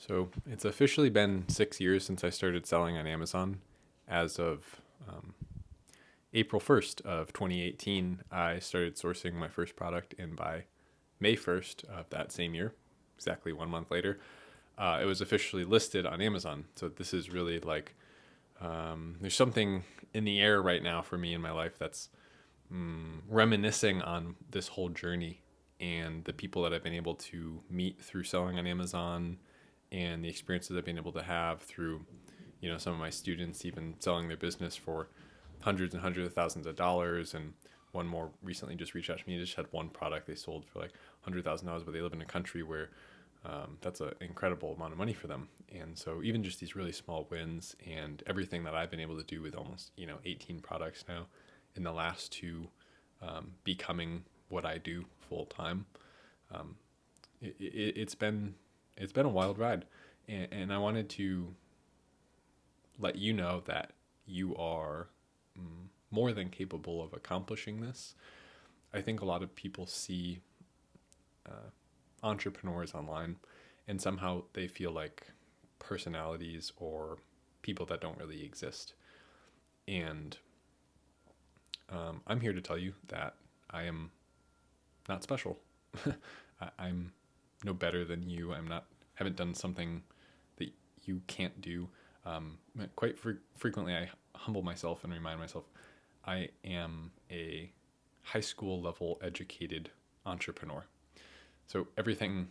So it's officially been 6 years since I started selling on Amazon. As of April 1st of 2018, I started sourcing my first product, and by May 1st of that same year, exactly 1 month later, it was officially listed on Amazon. So this is really like there's something in the air right now for me in my life that's reminiscing on this whole journey and the people that I've been able to meet through selling on Amazon and the experiences I've been able to have through, some of my students even selling their business for hundreds and hundreds of thousands of dollars. And one more recently just reached out to me. They just had one product they sold for like $100,000, but they live in a country where that's an incredible amount of money for them. And so even just these really small wins and everything that I've been able to do with almost 18 products now in the last two becoming what I do full time. Um, it's been a wild ride, and I wanted to let you know that you are more than capable of accomplishing this. I think a lot of people see entrepreneurs online, and somehow they feel like personalities or people that don't really exist. And I'm here to tell you that I am not special. I'm no better than you. Haven't done something that you can't do. Quite frequently, I humble myself and remind myself I am a high school level educated entrepreneur. So everything,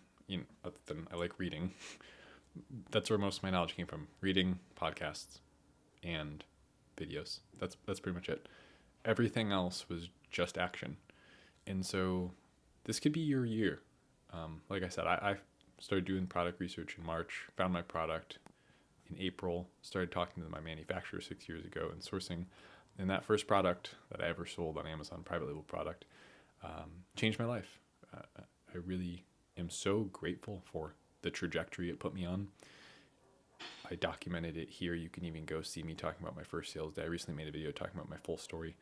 other than I like reading, that's where most of my knowledge came from: reading, podcasts, and videos. That's pretty much it. Everything else was just action. And so this could be your year. Like I said, I started doing product research in March, found my product in April, started talking to my manufacturer 6 years ago and sourcing. And that first product that I ever sold on Amazon, private label product, changed my life. I really am so grateful for the trajectory it put me on. I documented it here. You can even go see me talking about my first sales day. I recently made a video talking about my full story.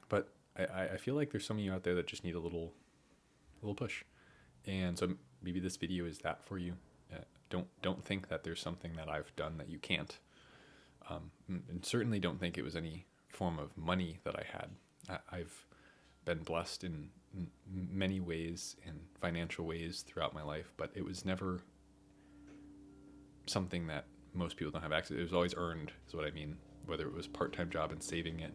But I feel like there's some of you out there that just need a little push. And so maybe this video is that for you. Don't think that there's something that I've done that you can't. And certainly don't think it was any form of money that I had. I've been blessed in many ways, in financial ways throughout my life, but it was never something that most people don't have access. It was always earned, is what I mean. Whether it was part-time job and saving it,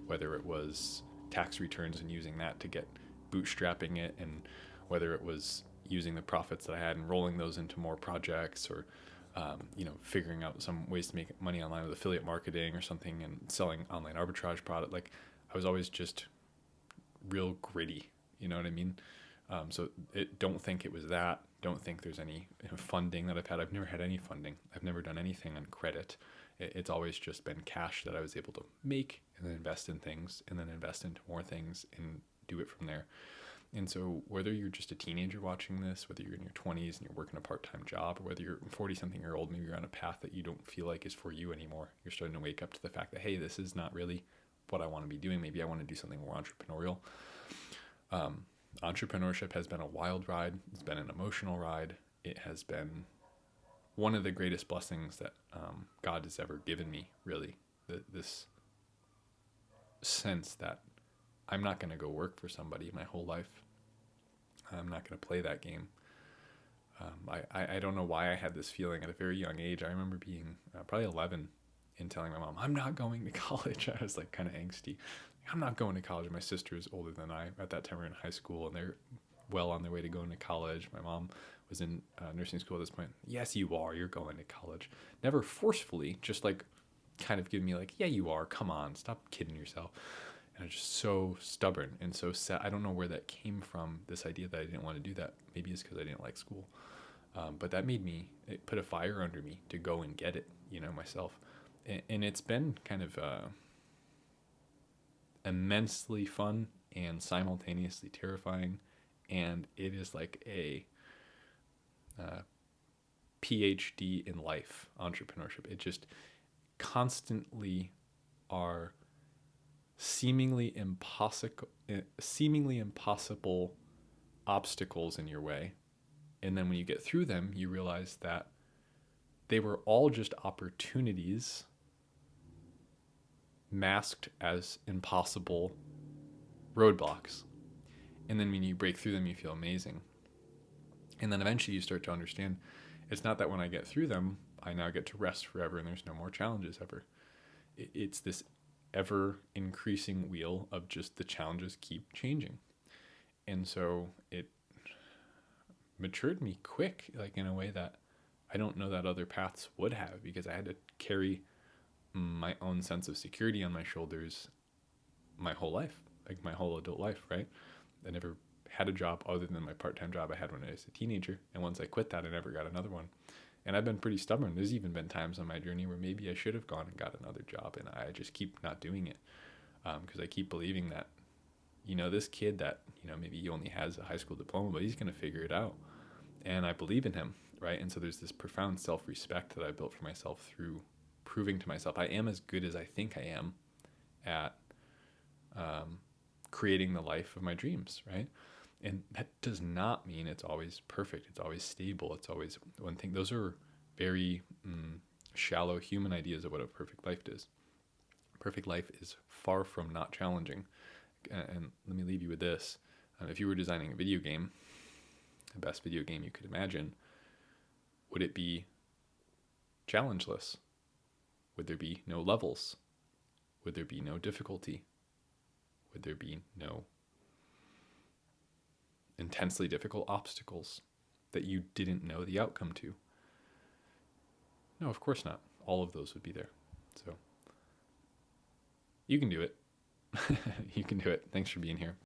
whether it was tax returns and using that to get bootstrapping it, and whether it was using the profits that I had and rolling those into more projects, or figuring out some ways to make money online with affiliate marketing or something and selling online arbitrage product. Like I was always just real gritty. You know what I mean? Don't think it was that. Don't think there's any funding that I've had. I've never had any funding. I've never done anything on credit. It's always just been cash that I was able to make and then invest in things and then invest into more things and do it from there. And so whether you're just a teenager watching this, whether you're in your 20s and you're working a part-time job, or whether you're 40-something-year-old, maybe you're on a path that you don't feel like is for you anymore, you're starting to wake up to the fact that, hey, this is not really what I want to be doing. Maybe I want to do something more entrepreneurial. Entrepreneurship has been a wild ride. It's been an emotional ride. It has been one of the greatest blessings that God has ever given me, really. This sense that I'm not going to go work for somebody my whole life. I'm not going to play that game. I don't know why I had this feeling at a very young age. I remember being probably 11 and telling my mom, I'm not going to college. I was like kind of angsty. I'm not going to college. My sister is older than I. At that time, we were in high school, and they're well on their way to going to college. My mom was in nursing school at this point. Yes, you are. You're going to college. Never forcefully, just like kind of giving me like, yeah, you are. Come on, stop kidding yourself. And I was just so stubborn and so sad. I don't know where that came from, this idea that I didn't want to do that. Maybe it's because I didn't like school. But that it put a fire under me to go and get it, myself. And it's been kind of immensely fun and simultaneously terrifying. And it is like a PhD in life, entrepreneurship. It just constantly are seemingly impossible obstacles in your way, And then when you get through them, you realize that they were all just opportunities masked as impossible roadblocks. And then when you break through them, you feel amazing. And then eventually you start to understand it's not that when I get through them, I now get to rest forever and there's no more challenges ever. It's this ever increasing wheel of just the challenges keep changing. And so it matured me quick, like in a way that I don't know that other paths would have, because I had to carry my own sense of security on my shoulders my whole life, like my whole adult life, right? I never had a job other than my part-time job I had when I was a teenager. And once I quit that, I never got another one. And I've been pretty stubborn. There's even been times on my journey where maybe I should have gone and got another job, and I just keep not doing it because I keep believing that, this kid that, maybe he only has a high school diploma, but he's going to figure it out. And I believe in him, right? And so there's this profound self-respect that I built for myself through proving to myself I am as good as I think I am at creating the life of my dreams, right? And that does not mean it's always perfect. It's always stable. It's always one thing. Those are very shallow human ideas of what a perfect life is. Perfect life is far from not challenging. And let me leave you with this. If you were designing a video game, the best video game you could imagine, would it be challengeless? Would there be no levels? Would there be no difficulty? Would there be no intensely difficult obstacles that you didn't know the outcome to? No, of course not. All of those would be there. So you can do it. You can do it. Thanks for being here.